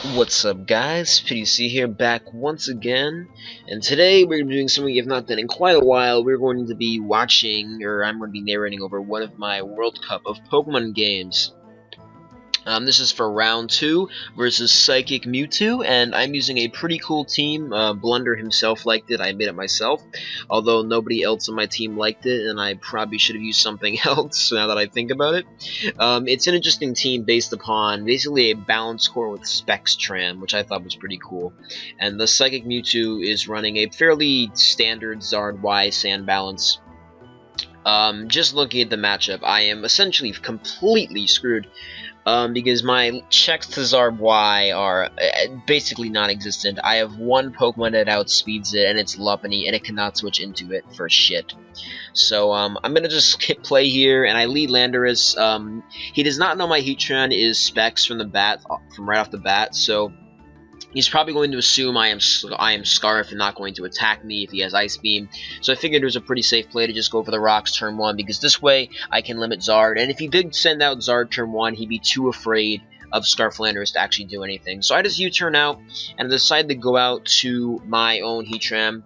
What's up, guys? PDC here, back once again, and today we're doing something you've not done in quite a while. We're going to be watching, or I'm going to be narrating over one of my World Cup of Pokemon games. This is for round 2 versus PsychicMewtwo, and I'm using a pretty cool team. Blunder himself liked it. I made it myself, although nobody else on my team liked it, and I probably should have used something else now that I think about it. It's an interesting team based upon basically a balance core with Spectrum, which I thought was pretty cool. And the PsychicMewtwo is running a fairly standard Zard Y sand balance. Just looking at the matchup, I am essentially completely screwed. Because my checks to Zard Y are basically non-existent. I have one Pokemon that outspeeds it, and it's Lopunny, and it cannot switch into it for shit. So, I'm gonna just hit play here, and I lead Landorus. He does not know my Heatran is Specs from right off the bat, so he's probably going to assume I am Scarf and not going to attack me if he has Ice Beam. So I figured it was a pretty safe play to just go for the Rocks turn 1, because this way I can limit Zard. And if he did send out Zard turn 1, he'd be too afraid of Scarf Landorus to actually do anything. So I just U-turn out and decide to go out to my own Heatran.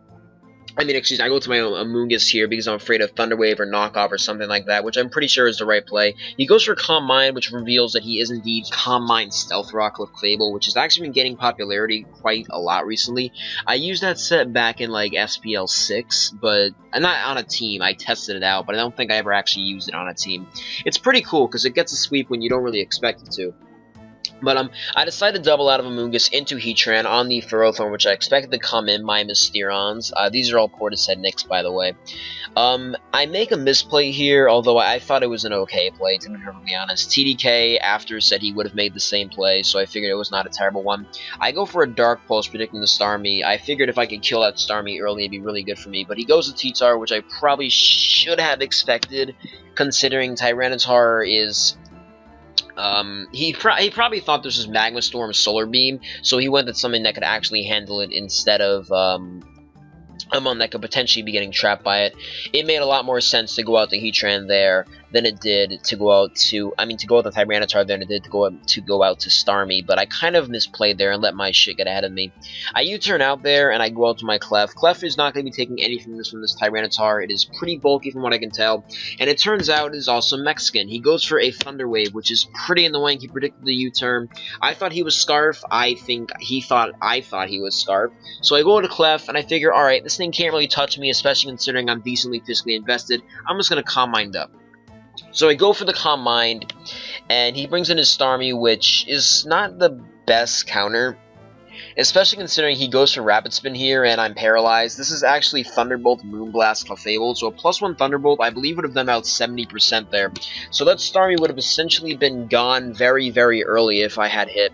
I go to my own Amoonguss here because I'm afraid of Thunder Wave or Knockoff or something like that, which I'm pretty sure is the right play. He goes for Calm Mind, which reveals that he is indeed Calm Mind Stealth Rock with Fable, which has actually been getting popularity quite a lot recently. I used that set back in, like, SPL 6, but not on a team. I tested it out, but I don't think I ever actually used it on a team. It's pretty cool because it gets a sweep when you don't really expect it to. But I decided to double out of Amoonguss into Heatran on the Ferrothorn, which I expected to come in my Mysterons. These are all Portishead Nicks, by the way. I make a misplay here, although I thought it was an okay play, to be perfectly honest. TDK after said he would have made the same play, so I figured it was not a terrible one. I go for a Dark Pulse, predicting the Starmie. I figured if I could kill that Starmie early, it'd be really good for me. But he goes to T-Tar, which I probably should have expected, considering Tyranitar is... he probably thought this was Magma Storm Solar Beam, so he went at something that could actually handle it instead of, one that could potentially be getting trapped by it. It made a lot more sense to go out to Heatran there than it did to go out to, to go out to Tyranitar than it did to go out to Starmie, but I kind of misplayed there and let my shit get ahead of me. I U-turn out there and I go out to my Clef. Clef is not going to be taking anything from this Tyranitar. It is pretty bulky from what I can tell, and it turns out it is also Mexican. He goes for a Thunder Wave, which is pretty annoying. He predicted the U-turn. I thought he was Scarf. I think I thought he was Scarf. So I go to Clef and I figure, alright, this thing can't really touch me, especially considering I'm decently physically invested. I'm just going to Calm Mind up. So I go for the Calm Mind, and he brings in his Starmie, which is not the best counter, especially considering he goes for Rapid Spin here, and I'm paralyzed. This is actually Thunderbolt, Moonblast, Clefable, so a +1 Thunderbolt, I believe, would have done about 70% there. So that Starmie would have essentially been gone very, very early if I had hit.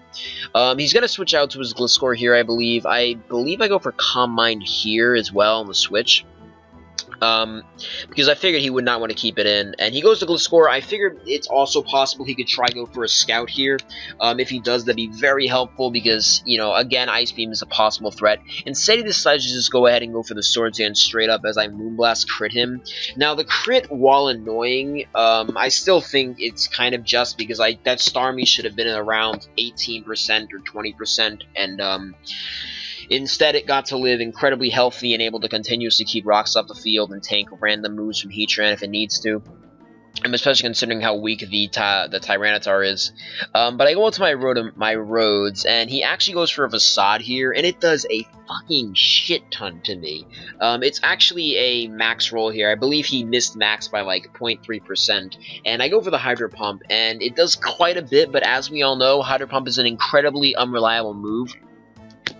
He's going to switch out to his Gliscor here, I believe. I go for Calm Mind here as well on the switch. Because I figured he would not want to keep it in, and he goes to Gliscor. I figured it's also possible he could try go for a Scout here. If he does, that'd be very helpful because, you know, again, Ice Beam is a possible threat. Instead, he decides to just go ahead and go for the Swords Dance straight up as I Moonblast crit him. Now, the crit, while annoying, I still think it's kind of just because that Starmie should have been around 18% or 20%, and, instead, it got to live incredibly healthy and able to continuously keep rocks up the field and tank random moves from Heatran if it needs to. Especially considering how weak the Tyranitar is. But I go into my roads, and he actually goes for a Facade here, and it does a fucking shit ton to me. It's actually a max roll here. I believe he missed max by like 0.3%, and I go for the Hydro Pump, and it does quite a bit, but as we all know, Hydro Pump is an incredibly unreliable move.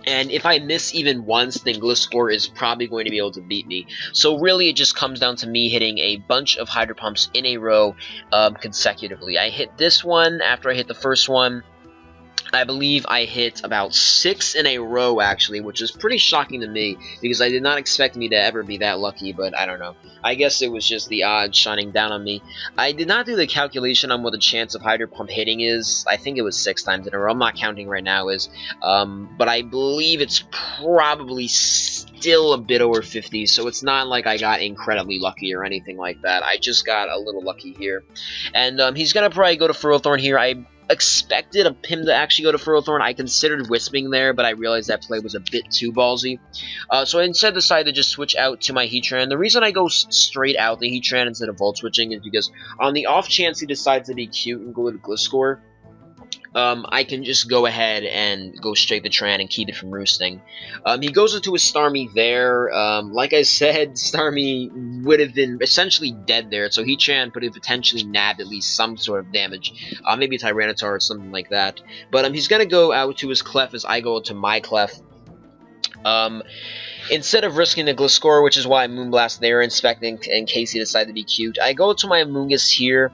And if I miss even once, then Gliscor is probably going to be able to beat me. So really, it just comes down to me hitting a bunch of Hydro Pumps in a row consecutively. I hit this one after I hit the first one. I believe I hit about 6 in a row, actually, which is pretty shocking to me, because I did not expect me to ever be that lucky, but I don't know. I guess it was just the odds shining down on me. I did not do the calculation on what the chance of Hydro Pump hitting is. I think it was 6 times in a row. I'm not counting right now, but I believe it's probably still a bit over 50, so it's not like I got incredibly lucky or anything like that. I just got a little lucky here. And he's going to probably go to Ferrothorn here. I expected him to actually go to Ferrothorn. I considered Wisping there, but I realized that play was a bit too ballsy. So I instead decided to just switch out to my Heatran. The reason I go straight out the Heatran instead of Volt Switching is because on the off chance he decides to be cute and go with Gliscor, I can just go ahead and go straight to Tran and keep it from roosting. He goes into his Starmie there. Like I said, Starmie would have been essentially dead there, so Heatran could have potentially nabbed at least some sort of damage. Maybe a Tyranitar or something like that. But he's going to go out to his Clef as I go to my Clef. Instead of risking the Gliscor, which is why I Moonblast there, inspecting in case he decided to be cute, I go to my Amoonguss here.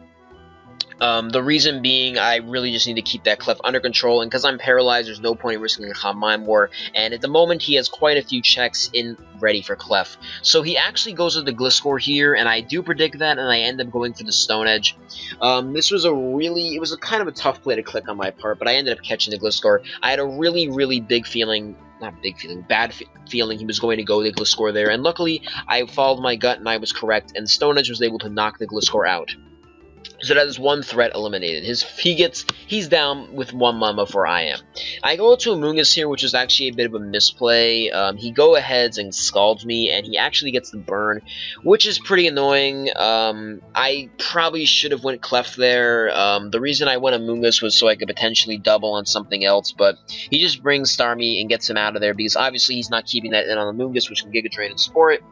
The reason being, I really just need to keep that Clef under control, and because I'm paralyzed, there's no point in risking a Calm Mind War, and at the moment, he has quite a few checks in ready for Clef. So he actually goes with the Gliscor here, and I do predict that, and I end up going for the Stone Edge. This was it was a kind of a tough play to click on my part, but I ended up catching the Gliscor. I had a really big feeling, bad feeling he was going to go the Gliscor there, and luckily, I followed my gut, and I was correct, and Stone Edge was able to knock the Gliscor out. So that is one threat eliminated. He's down with one Mama before I am. I go to Amoonguss here, which is actually a bit of a misplay. He go ahead and scalds me, and he actually gets the burn, which is pretty annoying. I probably should have went Clef there. The reason I went Amoonguss was so I could potentially double on something else, but he just brings Starmie and gets him out of there, because obviously he's not keeping that in on Amoonguss, which can Giga Drain and Spore it.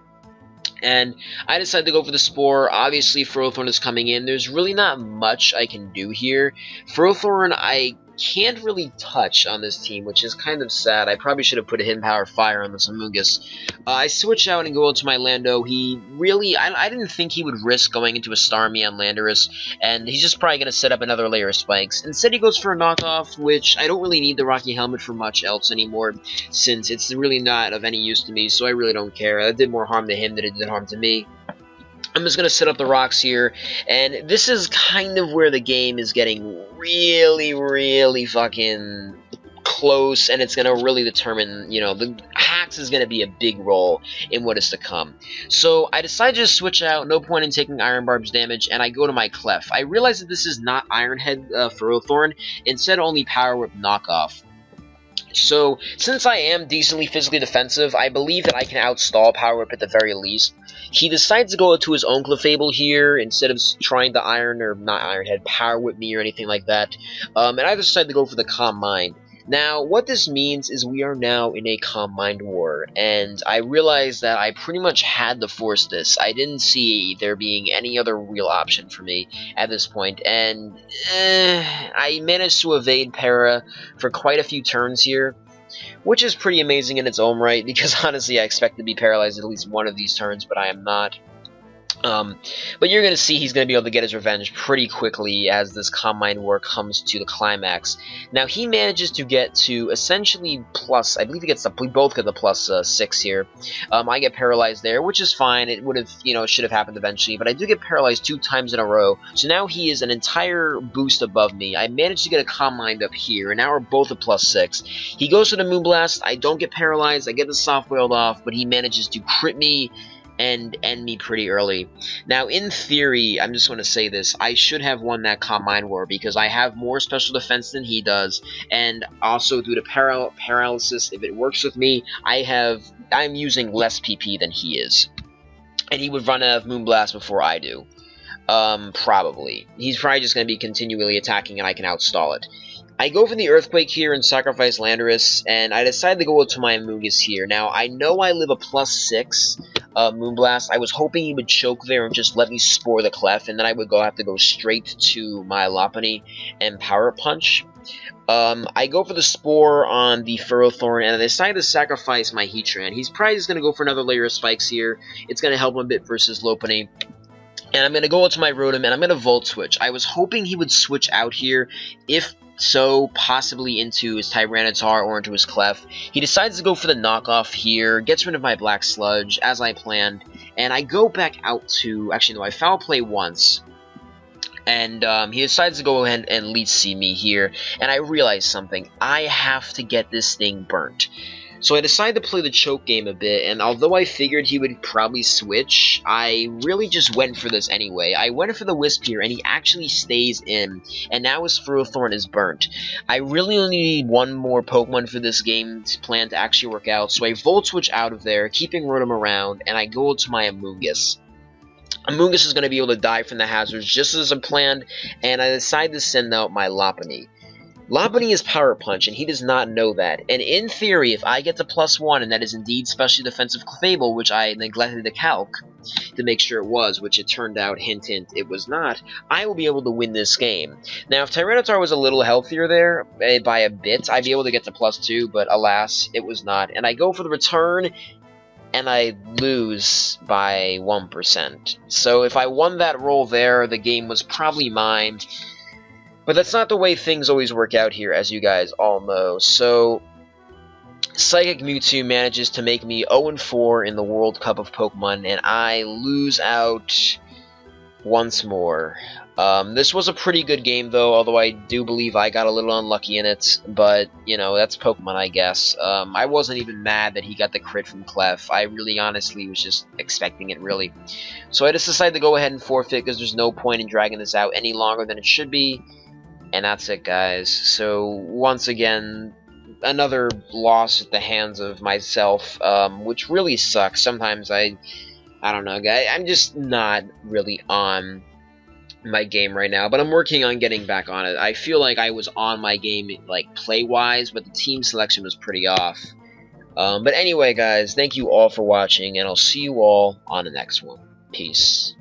And I decided to go for the Spore. Obviously, Ferrothorn is coming in. There's really not much I can do here. Ferrothorn, I can't really touch on this team, which is kind of sad. I probably should have put a Hidden Power Fire on this Amoonguss. I switch out and go into my Lando. He really, I didn't think he would risk going into a Starmie on Landorus, and he's just probably going to set up another layer of spikes. Instead, he goes for a knockoff, which I don't really need the Rocky Helmet for much else anymore, since it's really not of any use to me, so I really don't care. That did more harm to him than it did harm to me. I'm just going to set up the rocks here, and this is kind of where the game is getting really fucking close, and it's going to really determine, you know, the hacks is going to be a big role in what is to come. So I decided to just switch out, no point in taking Iron Barb's damage, and I go to my Clef. I realize that this is not Iron Head Ferrothorn, instead only Power Whip knockoff. So, since I am decently physically defensive, I believe that I can outstall Power Whip at the very least. He decides to go to his own Clefable here, instead of trying to Power Whip me or anything like that. And I decide to go for the Calm Mind. Now, what this means is we are now in a Calm Mind War, and I realized that I pretty much had to force this. I didn't see there being any other real option for me at this point, and I managed to evade Para for quite a few turns here, which is pretty amazing in its own right, because honestly I expect to be paralyzed at least one of these turns, but I am not. But you're going to see he's going to be able to get his revenge pretty quickly as this Calm Mind War comes to the climax. Now, he manages to get to essentially plus, I believe we both get the plus 6 here. I get paralyzed there, which is fine. It would have, should have happened eventually, but I do get paralyzed 2 times in a row. So now he is an entire boost above me. I managed to get a Calm Mind up here, and now we're both at plus 6. He goes for the Moonblast. I don't get paralyzed. I get the Soft Boiled off, but he manages to crit me and end me pretty early. Now, in theory, I'm just going to say this, I should have won that Calm Mind War because I have more special defense than he does, and also due to paralysis, if it works with me, I'm using less PP than he is. And he would run out of Moonblast before I do. Probably. He's probably just going to be continually attacking and I can outstall it. I go for the Earthquake here and sacrifice Landorus, and I decide to go to my Amoonguss here. Now, I know I live a plus 6 Moonblast. I was hoping he would choke there and just let me Spore the Clef, and then I would have to go straight to my Lopunny and Power Punch. I go for the Spore on the Ferrothorn, and I decide to sacrifice my Heatran. He's probably just going to go for another layer of spikes here. It's going to help him a bit versus Lopunny. And I'm going to go into my Rotom, and I'm going to Volt Switch. I was hoping he would switch out here, if so, possibly into his Tyranitar or into his Clef. He decides to go for the knockoff here, gets rid of my Black Sludge, as I planned, and I go back out to... Actually, no, I Foul Play once. And he decides to go ahead and Leech Seed me here, and I realize something. I have to get this thing burnt. So I decided to play the choke game a bit, and although I figured he would probably switch, I really just went for this anyway. I went for the Wisp here, and he actually stays in, and now his Ferrothorn is burnt. I really only need one more Pokemon for this game plan to actually work out, so I Volt Switch out of there, keeping Rotom around, and I go to my Amoonguss. Amoonguss is going to be able to die from the hazards just as I planned, and I decide to send out my Lopunny. Lopunny is Power Punch, and he does not know that. And in theory, if I get to +1, and that is indeed Specially Defensive Fable, which I neglected to calc to make sure it was, which it turned out, hint hint, it was not, I will be able to win this game. Now, if Tyranitar was a little healthier there, by a bit, I'd be able to get to +2, but alas, it was not. And I go for the return, and I lose by 1%. So if I won that roll there, the game was probably mine. But that's not the way things always work out here, as you guys all know. So, Psychic Mewtwo manages to make me 0-4 in the World Cup of Pokemon, and I lose out once more. This was a pretty good game, though, although I do believe I got a little unlucky in it. But, you know, that's Pokemon, I guess. I wasn't even mad that he got the crit from Clef. I really honestly was just expecting it, really. So I just decided to go ahead and forfeit, because there's no point in dragging this out any longer than it should be. And that's it, guys. So, once again, another loss at the hands of myself, which really sucks. Sometimes I don't know, guys. I'm just not really on my game right now, but I'm working on getting back on it. I feel like I was on my game, like, play-wise, but the team selection was pretty off. But anyway, guys, thank you all for watching, and I'll see you all on the next one. Peace.